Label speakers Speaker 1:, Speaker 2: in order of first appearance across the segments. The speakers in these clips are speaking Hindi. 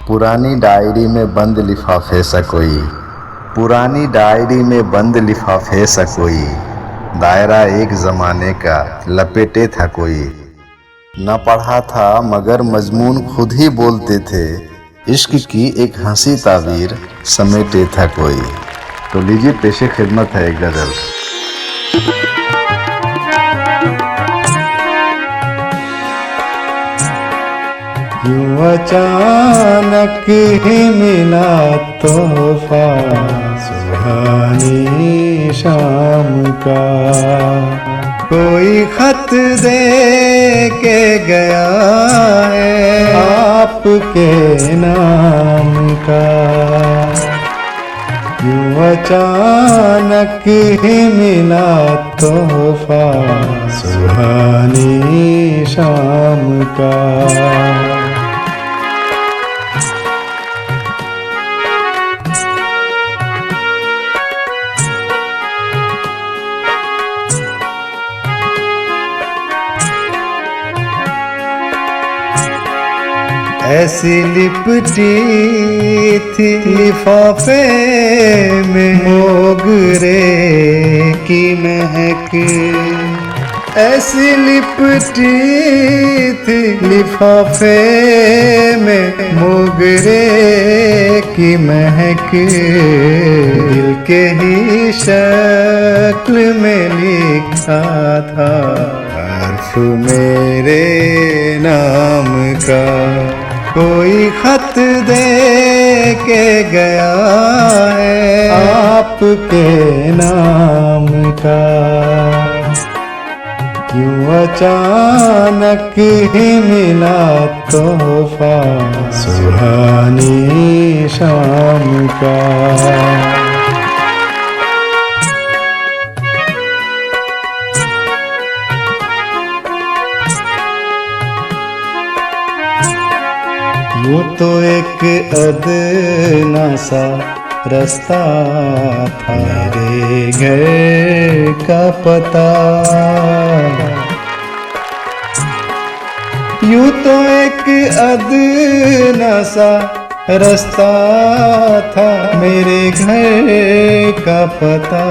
Speaker 1: पुरानी डायरी में बंद लिफाफे सा कोई, पुरानी डायरी में बंद लिफाफे सा कोई, दायरा एक ज़माने का लपेटे था कोई। न पढ़ा था मगर मजमून खुद ही बोलते थे, इश्क की एक हंसी ताबीर समेटे था कोई। तो लीजिए पेशे खिदमत है एक गज़ल।
Speaker 2: यूं अचानक ही मिला तोहफा सुहानी शाम का, कोई खत दे के गया है आपके नाम का। यूं अचानक ही मिला तोहफा सुहानी शाम का। ऐसी लिपटी थी लिफाफे में मोगरे की महक, ऐसी लिपटी थी लिफाफे में मोगरे की महक, दिल के ही शक्ल में लिखा था हर्फ मेरे नाम का। कोई खत दे के गया है आपके नाम का। यूं अचानक ही मिला तोहफा सुहानी शाम का। वो तो एक अदना सा रास्ता था मेरे घर का पता, यूं तो एक अदना सा रास्ता था मेरे घर का पता।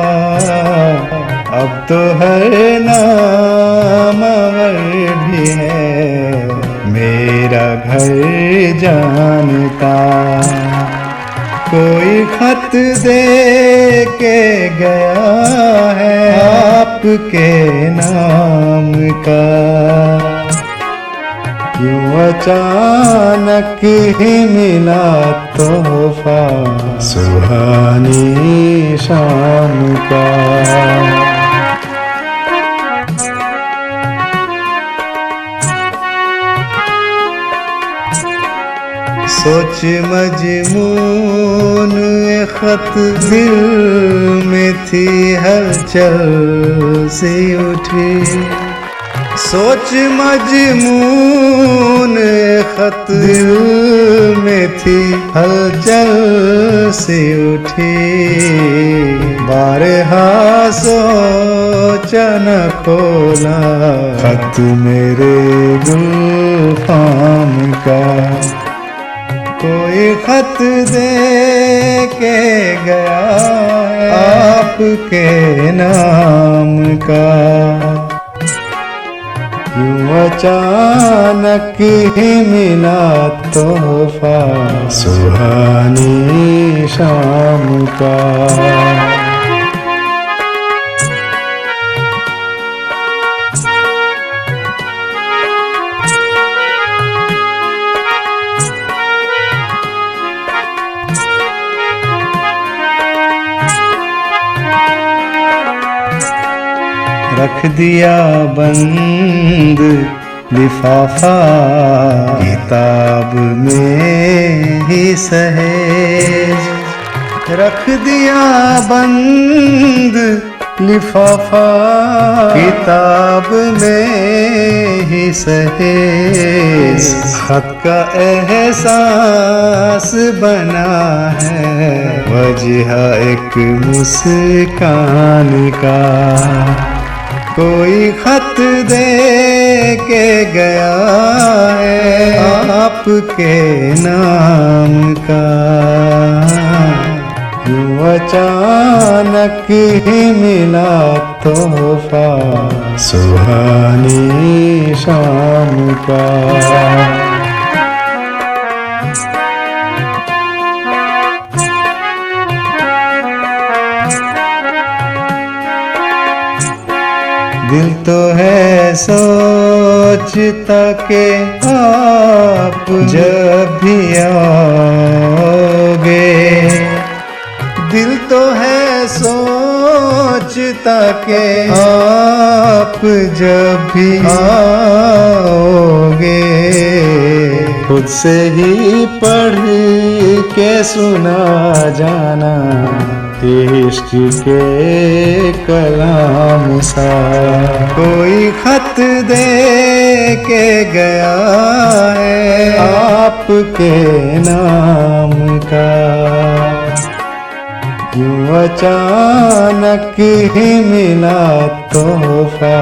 Speaker 2: अब तो हर नामवर भी है मेरा घर जानता। कोई खत दे के गया है आपके नाम का। यूं अचानक ही मिला तोहफा सुहानी शाम का। सोच मजमून खत दिल में थी हलचल सी उठी, सोच मजमून खत दिल में थी हलचल सी उठी। बारहा सोचा न खोला खत मेरे गुलफाम का। कोई खत दे के गया आपके नाम का। यूं अचानक ही मिला तोहफा सुहानी शाम का। रख दिया बंद लिफाफा किताब में ही सहेज, रख दिया बंद लिफाफा किताब में ही सहेज। खत का एहसास बना है वजह एक मुस्कान का। कोई खत दे के गया है आपके नाम का, यूं अचानक ही मिला तोहफा सुहानी शाम का। दिल तो है सोचता के आप जब भी आओगे, दिल तो है सोचता के आप जब भी आओगे, खुद से ही पढ़ के सुना जाना इश्क के कलाम सा। कोई खत दे के गया है आपके नाम का, यूं अचानक ही मिला तोहफा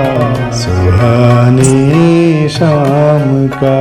Speaker 2: सुहानी शाम का।